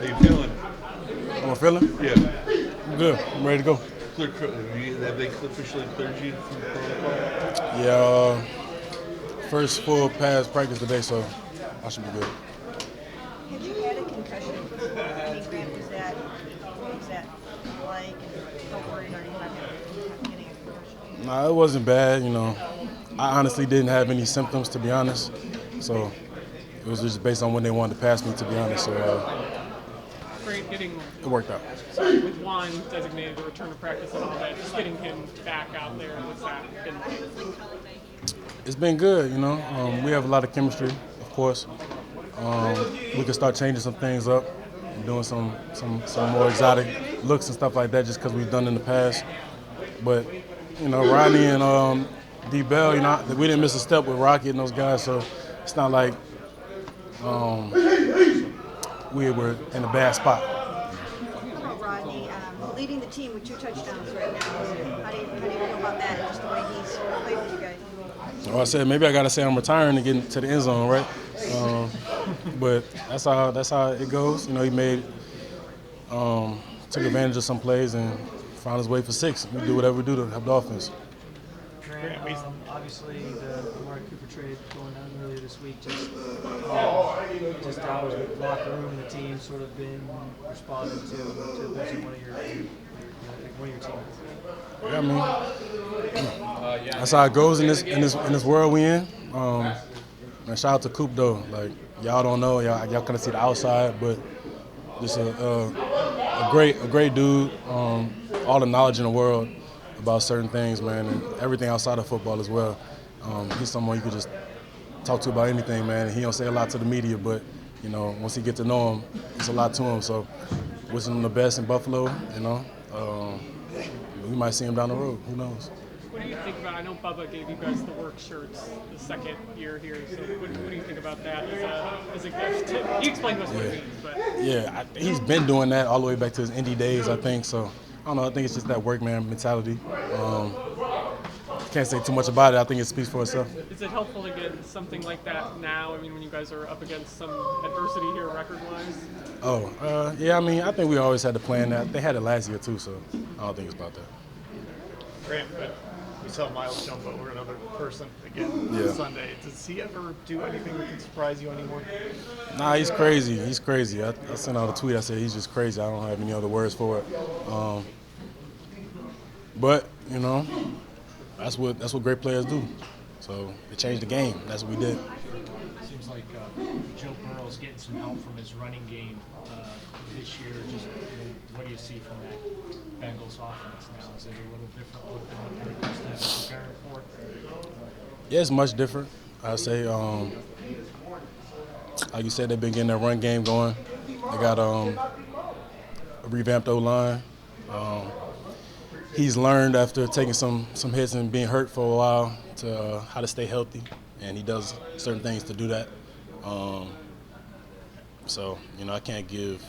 you feeling? How am I feeling? Yeah. I'm good. I'm ready to go. Have they officially cleared you from protocol? Yeah, first full pass practice today, so I should be good. Have you had a concussion? I mean, Grant, was that like, and how worried are you about getting a concussion? Nah, it wasn't bad. I honestly didn't have any symptoms, to be honest. So it was just based on when they wanted to pass me, to be honest. So Great getting it worked out. with Juan designated to return to practice and all that, just getting him back out there, what's that been like? It's been good. We have a lot of chemistry, of course. We can start changing some things up, and doing some more exotic looks and stuff like that, just because we've done in the past. But Rodney and D Bell, we didn't miss a step with Rocky and those guys, so it's not like we were in a bad spot. Rodney, leading the team with 2 touchdowns right now. How do you feel about that and just the way he's played with you guys? Well, I said maybe I gotta say I'm retiring to get into the end zone, right? But that's how it goes. He took advantage of some plays and found his way for 6. We do whatever we do to help the offense. Grant, obviously the Amari Cooper trade going down earlier this week, just how has the locker room and the team sort of been responding to losing one of your teammates? Yeah, I mean, that's how it goes in this world we in. And shout out to Coop though. Like y'all don't know, y'all kind of see the outside, but just a great dude. All the knowledge in the world about certain things, man, and everything outside of football as well. He's someone you could just talk to about anything, man. And he don't say a lot to the media, but once you get to know him, it's a lot to him. So, wishing him the best in Buffalo. We might see him down the road. Who knows? What do you think about, I know Bubba gave you guys the work shirts the second year here, so what do you think about that as a gift? You explained to us what it means, but... Yeah, he's been doing that all the way back to his indie days, I think, so I don't know, I think it's just that workman mentality. Can't say too much about it, I think it speaks for itself. Is it helpful to get something like that now, I mean, when you guys are up against some adversity here record-wise? Yeah, I mean, I think we always had to plan that. They had it last year too, so I don't think it's about that. Grant, but we saw Miles jump over another person again Sunday. Does he ever do anything that can surprise you anymore? Nah, he's crazy. He's crazy. I sent out a tweet. I said he's just crazy. I don't have any other words for it. But that's what great players do. So it changed the game. That's what we did. Seems like Joe Burrow's getting some help from his running game this year. Just what do you see from that Bengals offense now? Is it a little different look than what they're used to preparing for? Yeah, it's much different. I say, like you said, they've been getting their run game going. They got a revamped O-line. He's learned after taking some hits and being hurt for a while to how to stay healthy, and he does certain things to do that. So I can't give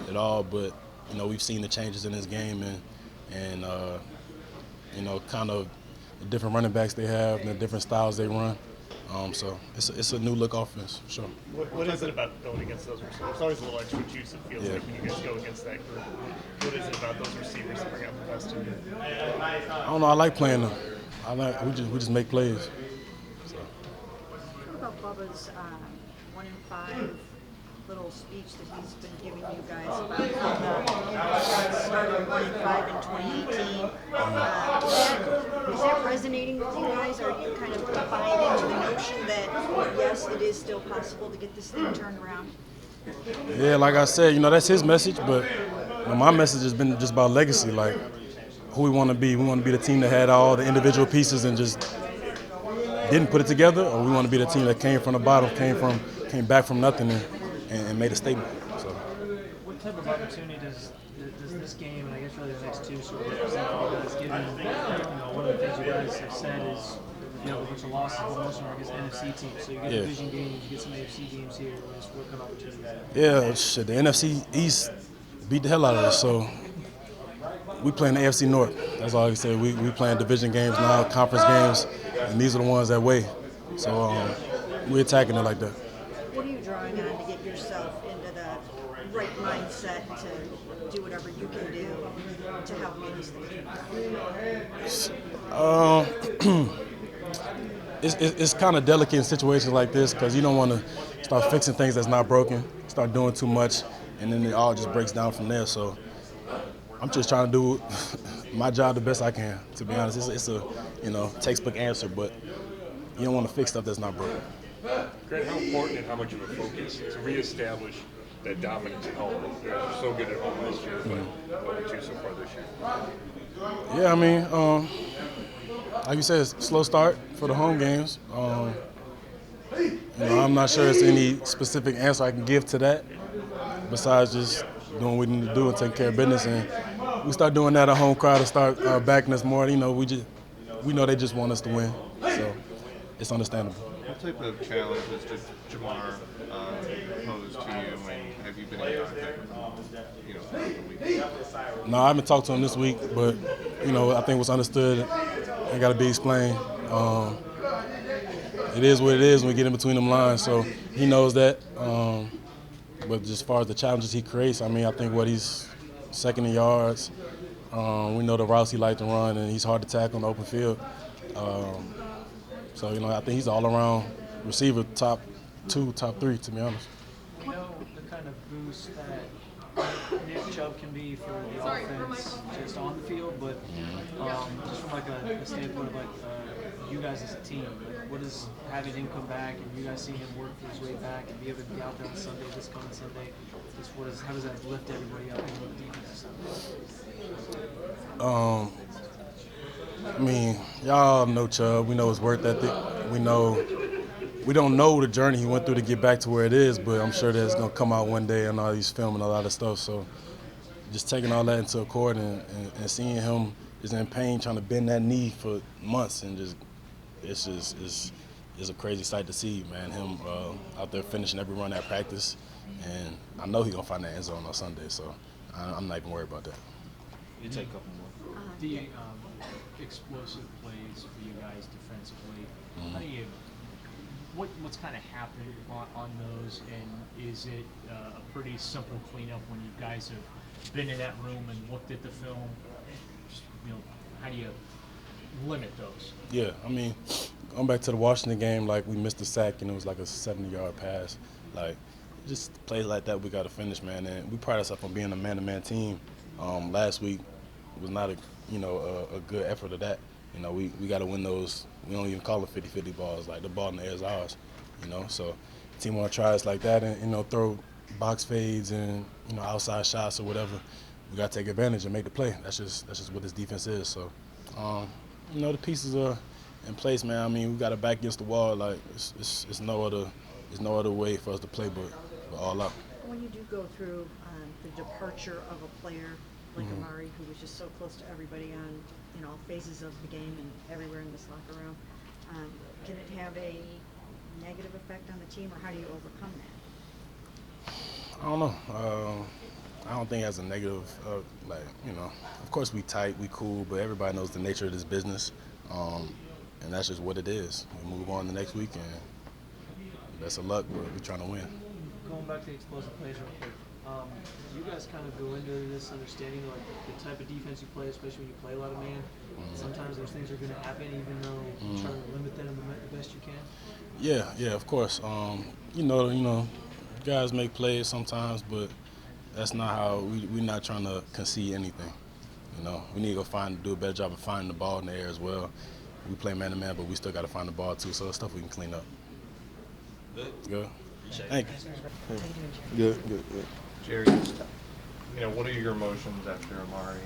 it all, but we've seen the changes in his game and kind of the different running backs they have and the different styles they run. So it's a new look offense, for sure. What is it about going against those receivers? It's always a little extra juice, it feels like, when you guys go against that group. What is it about those receivers that bring out the best in you? I don't know. I like playing them. We just make plays. So. What about Bubba's 1 in 5 little speech that he's been giving you guys about how the started 1 in 5 in 2018? Is that resonating with you guys? Are you kind of buying into the notion that, yes, it is still possible to get this thing turned around? Yeah, like I said, that's his message, but my message has been just about legacy, like who we want to be. We want to be the team that had all the individual pieces and just didn't put it together, or we want to be the team that came from the bottom, came back from nothing and made a statement. So. What type of opportunity does this game, and I guess really the next two, sort of represent for you guys? Given one of the things you guys have said is you have a bunch of losses, but most of them are against NFC teams. So you get division games, you get some AFC games here. What kind of opportunities? Yeah, shit. The NFC East beat the hell out of us. So we playing the AFC North. That's all I can say. We playing division games now, conference games, and these are the ones that weigh. So we're attacking it like that. What are you drawing on to get yourself into the right mindset to do whatever you can do to help get these things done? It's kind of delicate in situations like this because you don't want to start fixing things that's not broken, start doing too much, and then it all just breaks down from there. So I'm just trying to do my job the best I can. To be honest, it's a textbook answer, but you don't want to fix stuff that's not broken. Grant, how important and how much of a focus to reestablish that dominance at home? They're so good at home last year, but only 2 so far this year. Yeah, I mean, like you said, it's a slow start for the home games. I'm not sure there's any specific answer I can give to that besides just doing what we need to do and taking care of business. And we start doing that, a home crowd will start backing us more. We know they just want us to win, so it's understandable. What type of challenge has Jamar posed to you, and have you been in contact with him, throughout the week? No, I haven't talked to him this week, but I think what's understood ain't got to be explained. It is what it is when we get in between them lines, so he knows that. But just as far as the challenges he creates, I think he's second in yards. We know the routes he likes to run, and he's hard to tackle on the open field. So I think he's an all-around receiver, top 2, top 3, to be honest. We know the kind of boost that Nick Chubb can be for the offense just on the field, but just from a standpoint of you guys as a team, what is having him come back and you guys seeing him work his way back and be able to be out there on Sunday, this coming Sunday, how does that lift everybody up on the defensive side? Y'all know Chubb. We know his work ethic. We don't know the journey he went through to get back to where it is, but I'm sure that's going to come out one day and all these filming a lot of stuff. So just taking all that into account and seeing him is in pain trying to bend that knee for months and it's a crazy sight to see, man. Him out there finishing every run at practice, and I know he's going to find that end zone on Sunday, so I'm not even worried about that. You take a couple more. The explosive plays for you guys defensively. How do you? What's kind of happened on those, and is it a pretty simple cleanup when you guys have been in that room and looked at the film? Just, how do you limit those? Yeah, going back to the Washington game, we missed a sack and it was like a 70-yard pass. Just plays like that we got to finish, man. And we pride ourselves on being a man-to-man team. Last week was not a good effort of that. We got to win those. We don't even call it 50-50 balls. The ball in the air is ours. So the team want to try us like that and throw box fades and outside shots or whatever. We got to take advantage and make the play. That's just what this defense is. So the pieces are in place, man. We got to back against the wall. It's no other way for us to play but all out. When you do go through the departure of a player like Amari, who was just so close to everybody on all phases of the game and everywhere in this locker room, can it have a negative effect on the team, or how do you overcome that? I don't know. I don't think it has a negative, of course we tight, we cool, but everybody knows the nature of this business, and that's just what it is. We move on the next week, and best of luck, we're trying to win. Going back to the explosive plays real quick, do you guys kind of go into this understanding the type of defense you play, especially when you play a lot of man? Sometimes those things are going to happen, even though you try to limit them the best you can. Yeah, of course. Guys make plays sometimes, but that's not how we're not trying to concede anything. We need to go do a better job of finding the ball in the air as well. We play man to man, but we still got to find the ball too. So it's stuff we can clean up. Good. Thank you. Good. Jerry, what are your emotions after Amari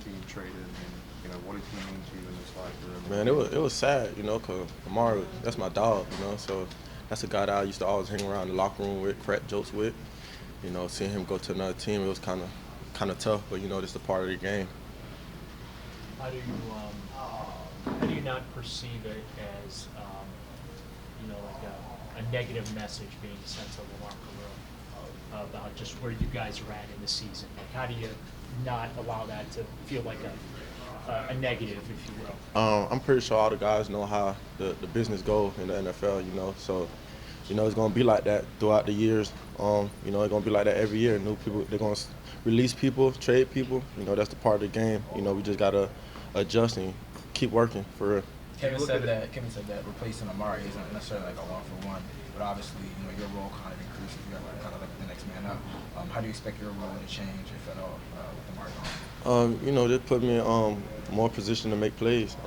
being traded? And, what did he mean to you in this locker room? Man, it was sad, because Amari, that's my dog, so that's a guy that I used to always hang around the locker room with, crack jokes with. Seeing him go to another team, it was kind of tough, but this is a part of the game. How do you not perceive it as a negative message being sent to the locker room about just where you guys are at in the season? How do you not allow that to feel like a negative, if you will? I'm pretty sure all the guys know how the business goes in the NFL, so it's going to be like that throughout the years. You know, it's gonna be like that every year. New people, they're gonna release people, trade people. You know, that's the part of the game. You know, we just gotta adjust and keep working for real. Kevin said that replacing Amari isn't necessarily like a 1-for-1, but obviously, you know, your role kind of increases. You're kind of like the next man up. How do you expect your role to change, if at all, with Amari gone? You know, just put me in more position to make plays.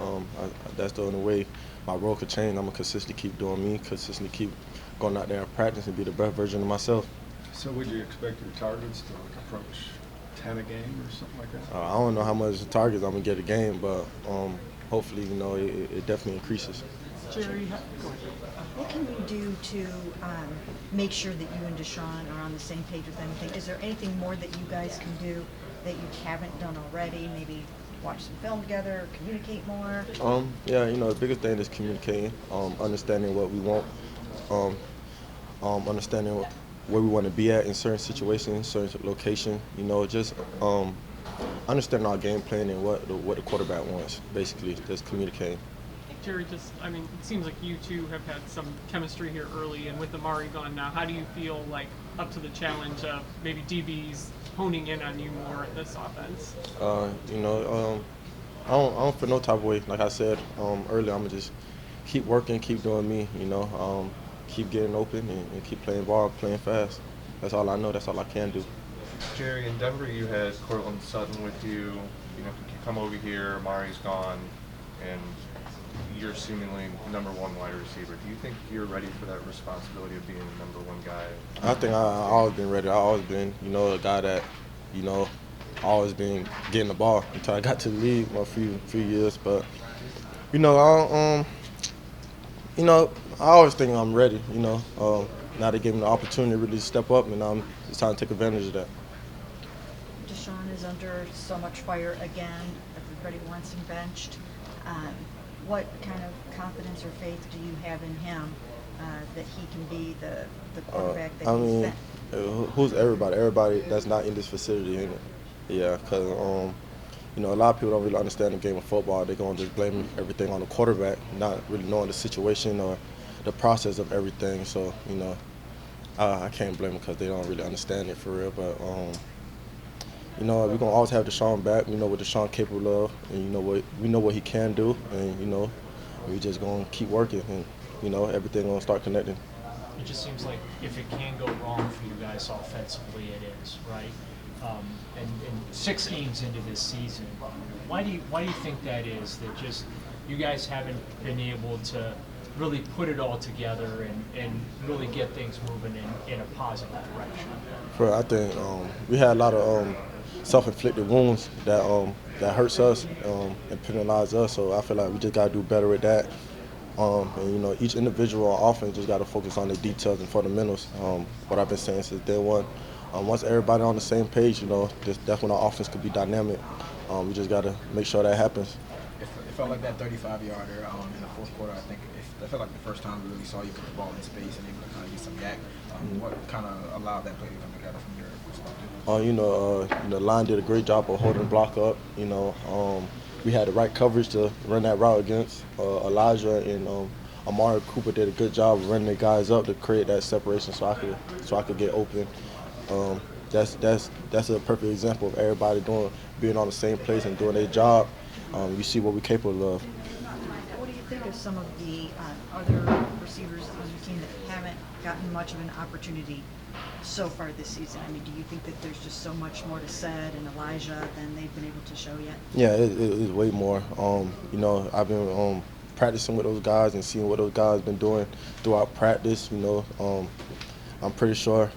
That's the only way my role could change. I'm gonna consistently keep doing me, consistently keep going out there and practice and be the best version of myself. So would you expect your targets to like approach 10 a game or something like that? I don't know how much targets I'm gonna get a game, but hopefully, you know, it definitely increases. Jerry, go ahead. What can you do to make sure that you and Deshaun are on the same page with anything? Is there anything more that you guys can do that you haven't done already? Maybe watch some film together, communicate more? Yeah, you know, the biggest thing is communicating, understanding what we want, understanding where we want to be at in certain situations, certain location. You know, just understanding our game plan and what the quarterback wants. Basically, just communicating. Jerry, I mean, it seems like you two have had some chemistry here early, and with Amari gone now, how do you feel like up to the challenge of maybe DBs honing in on you more in this offense? You know, I don't feel no type of way. Like I said earlier, I'm gonna just keep working, keep doing me. You know, keep getting open and keep playing ball, playing fast. That's all I know. That's all I can do. Jerry, in Denver, you had Cortland Sutton with you. You know, you come over here, Amari's gone, and you're seemingly number one wide receiver. Do you think you're ready for that responsibility of being the number one guy? I think I've always been ready. I've always been, you know, a guy that, you know, always been getting the ball until I got to the league for a few years. But, you know, I always think I'm ready. You know, now they gave me the opportunity to really step up, and it's time to take advantage of that. Deshaun is under so much fire again. Everybody wants him benched. What kind of confidence or faith do you have in him that he can be the quarterback that he's been? Who's everybody? Everybody that's not in this facility, ain't it? Yeah, because you know, a lot of people don't really understand the game of football. They're going to just blame everything on the quarterback, not really knowing the situation or the process of everything. So, you know, I can't blame them because they don't really understand it for real. But you know, we're gonna always have Deshaun back. We know what Deshaun capable of, and we know what he can do, and you know, we just gonna keep working, and you know, everything gonna start connecting. It just seems like if it can go wrong for you guys offensively, it is, right? And 6 games into this season, why do you think that is? That just you guys haven't been able to really put it all together and really get things moving in a positive direction? I think we had a lot of self-inflicted wounds that hurts us and penalize us. So I feel like we just gotta do better with that. And you know, each individual on offense just gotta focus on the details and fundamentals. What I've been saying since day one. Once everybody on the same page, you know, that's when our offense could be dynamic. We just gotta make sure that happens. It felt like that 35-yarder in the fourth quarter. I think it felt like the first time we really saw you put the ball in space and able to kind of get some yak. What kind of allowed that play to come together from your perspective? You know, the line did a great job of holding the block up. You know, we had the right coverage to run that route against Elijah, and Amari Cooper did a good job of running the guys up to create that separation so I could get open. That's a perfect example of everybody being on the same place and doing their job. You see what we're capable of. What do you think of some of the other receivers on your team that haven't gotten much of an opportunity so far this season? I mean, do you think that there's just so much more to said and Elijah than they've been able to show yet? Yeah, it is way more. You know, I've been practicing with those guys and seeing what those guys been doing throughout practice. You know, I'm pretty sure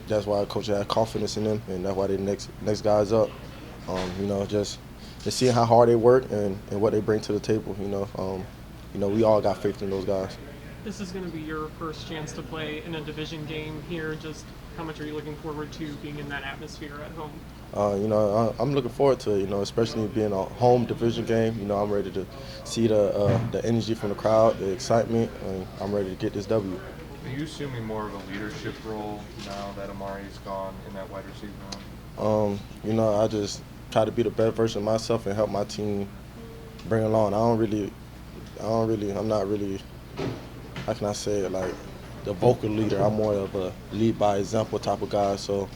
that's why coach had confidence in them, and that's why they next guys up. You know, just seeing how hard they work and what they bring to the table. You know, we all got faith in those guys. This is going to be your first chance to play in a division game here. Just how much are you looking forward to being in that atmosphere at home? You know, I'm looking forward to it. You know, especially being a home division game. You know, I'm ready to see the energy from the crowd, the excitement, and I'm ready to get this W. Are you assuming more of a leadership role now that Amari's gone in that wide receiver room? You know, I just try to be the best version of myself and help my team bring along. I'm not really, how can I say it, like, the vocal leader. I'm more of a lead by example type of guy. So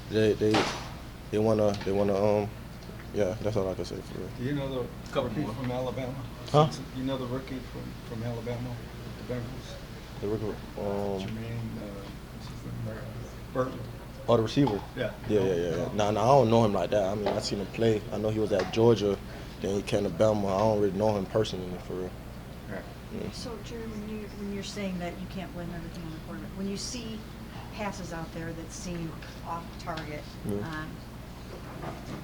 they wanna yeah, that's all I can say for real. Do you know the rookie from Alabama? Huh? You know the rookie from Alabama, the Bengals? The rookie, Jermaine, what's his name? Burton. Oh, the receiver? Yeah. Yeah. Nah, I don't know him like that. I mean, I seen him play. I know he was at Georgia, then he came to Bama. I don't really know him personally, for real. Right. Yeah. So, Jerry, when you're saying that you can't blame everything on the quarterback, when you see passes out there that seem off target,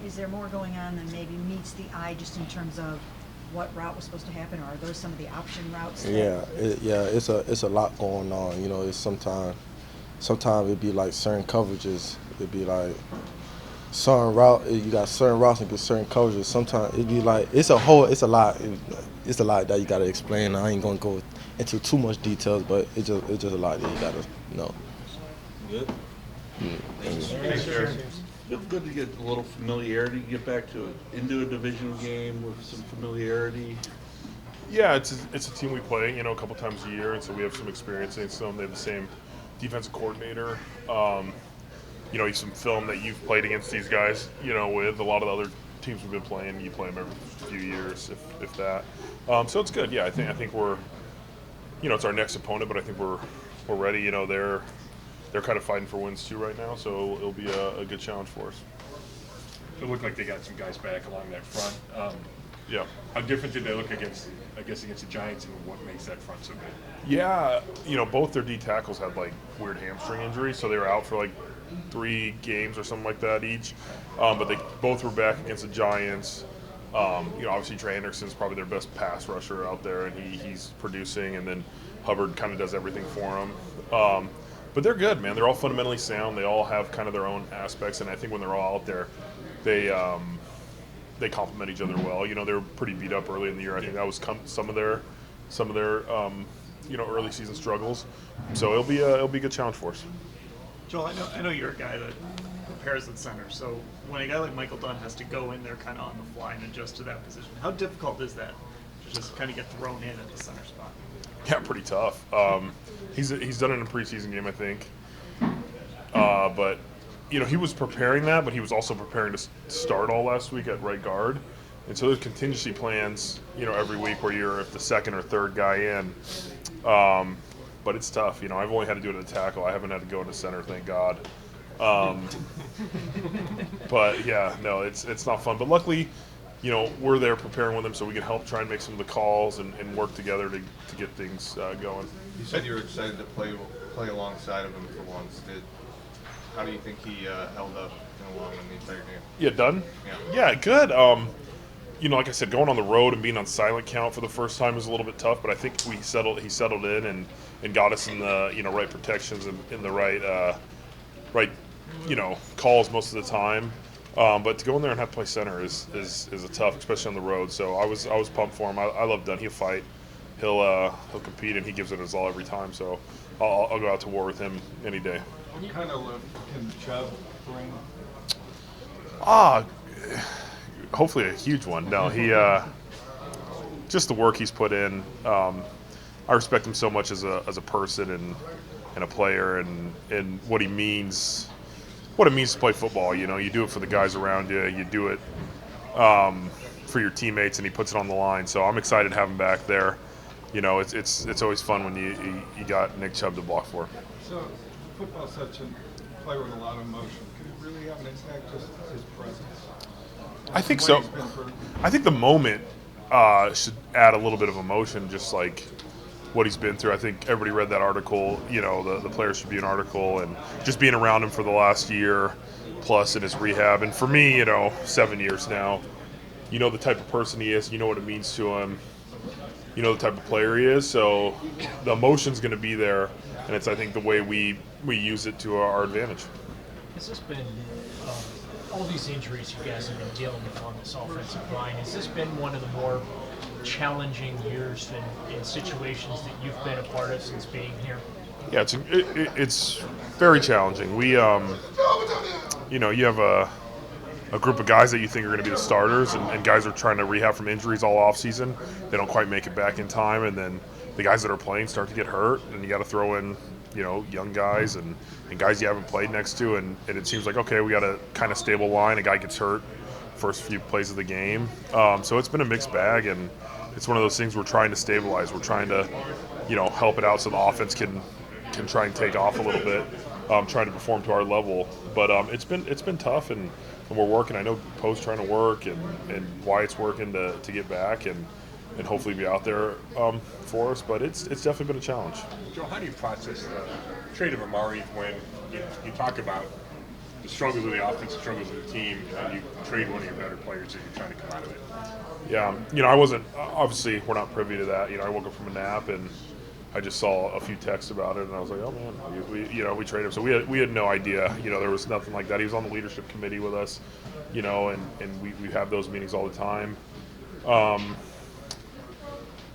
is there more going on than maybe meets the eye just in terms of what route was supposed to happen, or are those some of the option routes? It's a lot going on. You know, it's sometimes it'd be like certain coverages. It'd be like certain route. You got certain routes and get certain coverages. Sometimes it'd be like it's a lot. It's a lot that you gotta explain. I ain't gonna go into too much details, but it's just a lot that you gotta know. Good. Thanks, Jared. Feels good to get a little familiarity, get back into a division game with some familiarity. Yeah, it's a team we play, a couple times a year, and so we have some experience in some. They have the same defensive coordinator. He's some film that you've played against these guys, with a lot of the other teams we've been playing. You play them every few years, if that. So it's good. Yeah, I think we're, it's our next opponent, but I think we're ready. They're kind of fighting for wins too right now, so it'll be a good challenge for us. It looked like they got some guys back along that front. Yeah. How different did they look against the Giants, and what makes that front so good? Yeah, both their D tackles had like weird hamstring injuries, so they were out for like 3 games or something like that each. But they both were back against the Giants. Obviously Trey Hendrickson's probably their best pass rusher out there, and he's producing, and then Hubbard kind of does everything for him. But they're good, man. They're all fundamentally sound. They all have kind of their own aspects, and I think when they're all out there, they complement each other well. They were pretty beat up early in the year. I think that was some of their early season struggles. So it'll be a good challenge for us. Joel, I know you're a guy that prepares at center. So when a guy like Michael Dunn has to go in there kind of on the fly and adjust to that position, how difficult is that to just kind of get thrown in at the center spot? Yeah, pretty tough. He's done it in a preseason game, I think. But he was preparing that, but he was also preparing to start all last week at right guard. And so there's contingency plans, every week where you're the second or third guy in. But it's tough. I've only had to do it at the tackle. I haven't had to go into center, thank God. But yeah, no, it's not fun. But luckily, we're there preparing with them so we can help try and make some of the calls and work together to get things going. You said you were excited to play alongside of him for once. How do you think he held up along in the entire game? Yeah, Dunn? Yeah, good. Like I said, going on the road and being on silent count for the first time was a little bit tough, but I think he settled in and got us in the right protections and in the right calls most of the time. But to go in there and have to play center is a tough, especially on the road. So I was pumped for him. I love Dunn. He'll fight. He'll compete, and he gives it his all every time. So I'll go out to war with him any day. What kind of lift can Chubb bring? Hopefully a huge one. No, he just the work he's put in. I respect him so much as a person and a player, and what he means. What it means to play football. You do it for the guys around you. You do it for your teammates, and he puts it on the line. So I'm excited to have him back there. It's always fun when you got Nick Chubb to block for. So football's such a play with a lot of emotion. Could it really have an impact, just his presence? I think so. I think the moment should add a little bit of emotion, just like what he's been through. I think everybody read that article. The players should be an article, and just being around him for the last year plus in his rehab. And for me, 7 years now, the type of person he is, what it means to him, the type of player he is. So the emotion's going to be there, and it's, I think, the way we use it to our advantage. Has this been, all these injuries you guys have been dealing with on this offensive line, has this been one of the more challenging years in situations that you've been a part of since being here? Yeah, it's very challenging. We, you have a group of guys that you think are going to be the starters, and guys are trying to rehab from injuries all offseason. They don't quite make it back in time, and then the guys that are playing start to get hurt, and you got to throw in, young guys and guys you haven't played next to, and it seems like, okay, we got a kind of stable line. A guy gets hurt first few plays of the game. So it's been a mixed bag, and it's one of those things we're trying to stabilize. We're trying to, help it out so the offense can try and take off a little bit, trying to perform to our level. But it's been tough, and we're working. I know Poe's trying to work, and Wyatt's working to get back and hopefully be out there for us. But it's definitely been a challenge. Joe, how do you process the trade of Amari when you talk about the struggles of the offense, the struggles of the team, and you trade one of your better players and you're trying to come out of it? Yeah, I wasn't, obviously we're not privy to that. I woke up from a nap and I just saw a few texts about it, and I was like, oh man, we traded him. So we had no idea. There was nothing like that. He was on the leadership committee with us, and we have those meetings all the time.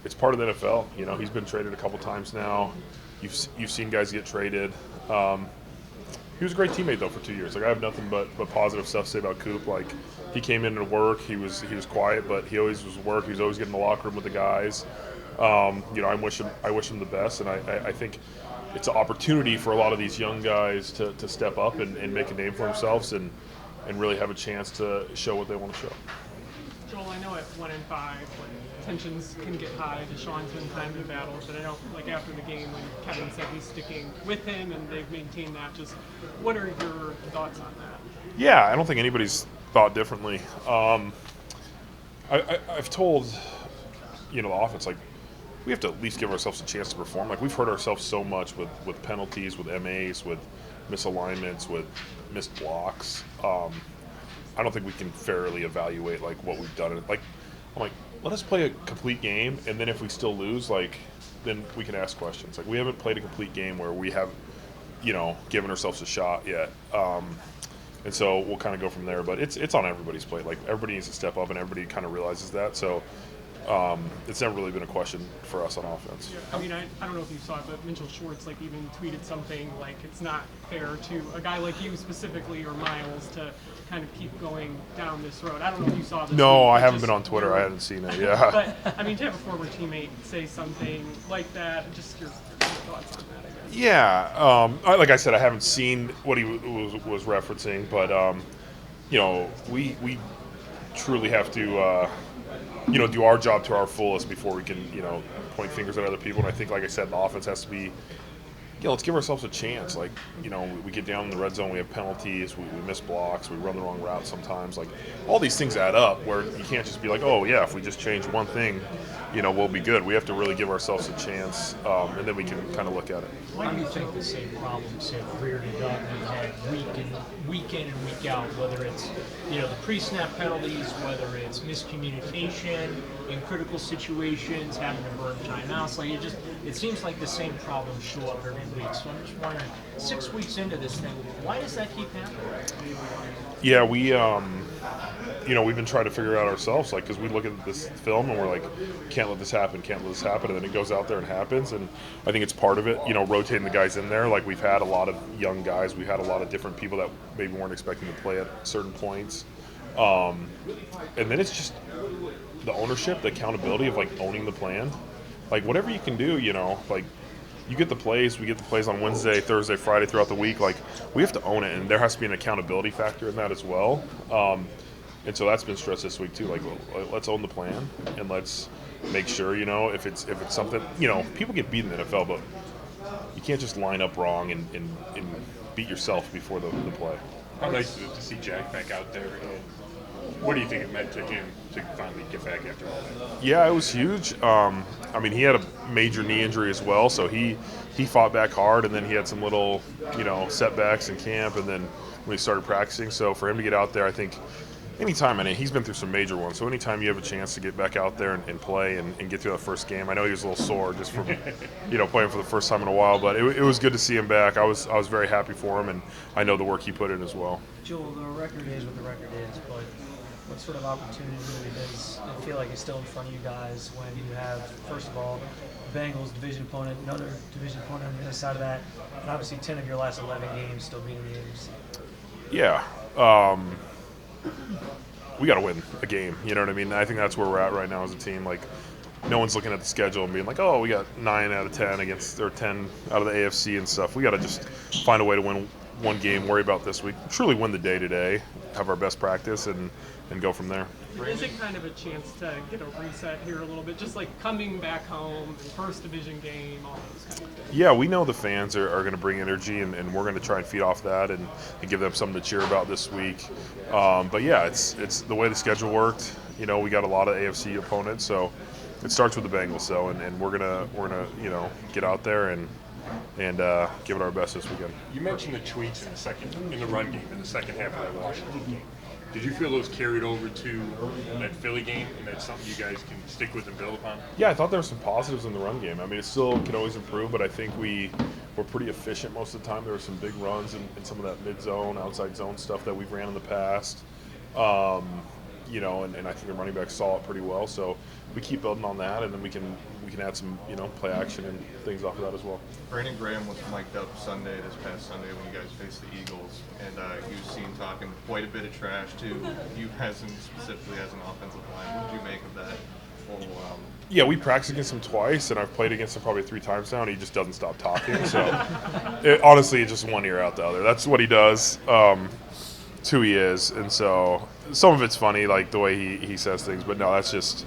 It's part of the NFL. He's been traded a couple times now. You've seen guys get traded. He was a great teammate though for 2 years. I have nothing but positive stuff to say about Coop. He came in to work. He was quiet, but he always was work. He was always getting in the locker room with the guys. I wish him the best, and I think it's an opportunity for a lot of these young guys to step up and make a name for themselves and really have a chance to show what they want to show. Joel, I know at 1-5 when tensions can get high, Deshaun's been kind of battled, but I know after the game when Kevin said he's sticking with him and they've maintained that, just what are your thoughts on that? Yeah, I don't think anybody's thought differently. I've told the offense, we have to at least give ourselves a chance to perform. We've hurt ourselves so much with penalties, with MAs, with misalignments, with missed blocks. I don't think we can fairly evaluate what we've done. I'm like, let us play a complete game, and then if we still lose, then we can ask questions. We haven't played a complete game where we have, given ourselves a shot yet. And so we'll kind of go from there. But it's on everybody's plate. Everybody needs to step up, and everybody kind of realizes that. So it's never really been a question for us on offense. I don't know if you saw it, but Mitchell Schwartz even tweeted something it's not fair to a guy like you specifically or Miles to kind of keep going down this road. I don't know if you saw this. No, I haven't been on Twitter. I haven't seen it. Yeah. But to have a former teammate say something like that, just your thoughts on that, I guess. Yeah. Like I said, I haven't seen what he was referencing, but we truly have to do our job to our fullest before we can point fingers at other people. And I think, like I said, the offense has to be. Let's give ourselves a chance. We get down in the red zone, we have penalties, we miss blocks, we run the wrong route sometimes. All these things add up where you can't just be oh, yeah, if we just change one thing, we'll be good. We have to really give ourselves a chance, and then we can kind of look at it. Why do you think the same problems have reared up and had week in and week out, whether it's, the pre-snap penalties, whether it's miscommunication in critical situations, having to burn timeouts, it seems like the same problems show up every week. So I'm just wondering, 6 weeks into this thing, why does that keep happening? Yeah, we've been trying to figure it out ourselves, because we look at this film and we're can't let this happen, and then it goes out there and happens, and I think it's part of it, rotating the guys in there. We've had a lot of young guys, we've had a lot of different people that maybe weren't expecting to play at certain points, and then it's just the ownership, the accountability of owning the plan, whatever you can do, you get the plays, we get the plays on Wednesday, Thursday, Friday throughout the week. We have to own it, and there has to be an accountability factor in that as well. And so that's been stressed this week too. Let's own the plan, and let's make sure, if it's something, people get beat in the NFL, but you can't just line up wrong and beat yourself before the play. How nice is it to see Jack back out there, and what do you think it meant to him to finally get back after all that? Yeah, it was huge. He had a major knee injury as well, so he fought back hard, and then he had some little, setbacks in camp, and then when he started practicing. So for him to get out there, I think anytime, and he's been through some major ones, so anytime you have a chance to get back out there and play and get through that first game, I know he was a little sore just from, playing for the first time in a while, but it was good to see him back. I was very happy for him, and I know the work he put in as well. Joel, the record is what the record is, but what sort of opportunity does it feel like is still in front of you guys when you have, first of all, Bengals division opponent, another division opponent on the other side of that, and obviously 10 of your last 11 games still being in the AFC? Yeah. We got to win a game. You know what I mean? I think that's where we're at right now as a team. no one's looking at the schedule and being like, oh, we got 9 out of 10 against or 10 out of the AFC and stuff. We got to just find a way to win one game, worry about this week, truly win the day today, have our best practice, and go from there. Is it kind of a chance to get a reset here a little bit, just like coming back home, first division game, all those kind of things? Yeah, we know the fans are going to bring energy, and we're going to try and feed off that and give them something to cheer about this week. But yeah, it's the way the schedule worked. You know, we got a lot of AFC opponents, so it starts with the Bengals, though, and we're gonna get out there and give it our best this weekend. You mentioned the tweaks in the run game in the second half of that Washington game. Did you feel those carried over to that Philly game, and that's something you guys can stick with and build upon? Yeah, I thought there were some positives in the run game. I mean, it still can always improve, but I think we were pretty efficient most of the time. There were some big runs in some of that mid-zone, outside zone stuff that we've ran in the past. And I think the running backs saw it pretty well. So we keep building on that, and then we can add some, play action and things off of that as well. Brandon Graham was mic'd up this past Sunday when you guys faced the Eagles, and he was seen talking quite a bit of trash to you guys, and specifically as an offensive line. What did you make of that whole? Yeah, we practiced against him twice, and I've played against him probably 3 times now, and he just doesn't stop talking. So honestly, it's just one ear out the other. That's what he does. It's who he is, and so some of it's funny, like the way he says things, but no, that's just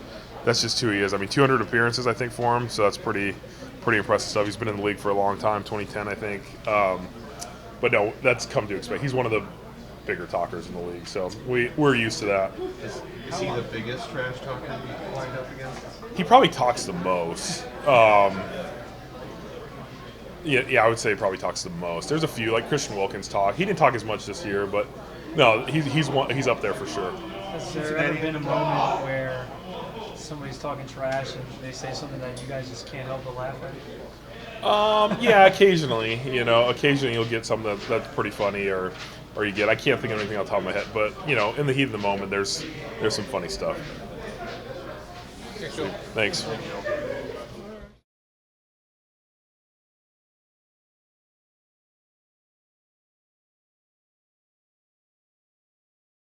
who he is. I mean, 200 appearances, I think, for him, so that's pretty impressive stuff. He's been in the league for a long time, 2010, I think. But no, that's come to expect. He's one of the bigger talkers in the league, so we're used to that. Is he the biggest trash talker you lined up against? He probably talks the most. Yeah, I would say he probably talks the most. There's a few, like Christian Wilkins talk. He didn't talk as much this year, but no, he's up there for sure. Has there ever been a moment where somebody's talking trash and they say something that you guys just can't help but laugh at? Yeah, occasionally. Occasionally you'll get something that's pretty funny, or you get. I can't think of anything off the top of my head, but in the heat of the moment, there's some funny stuff. Thanks.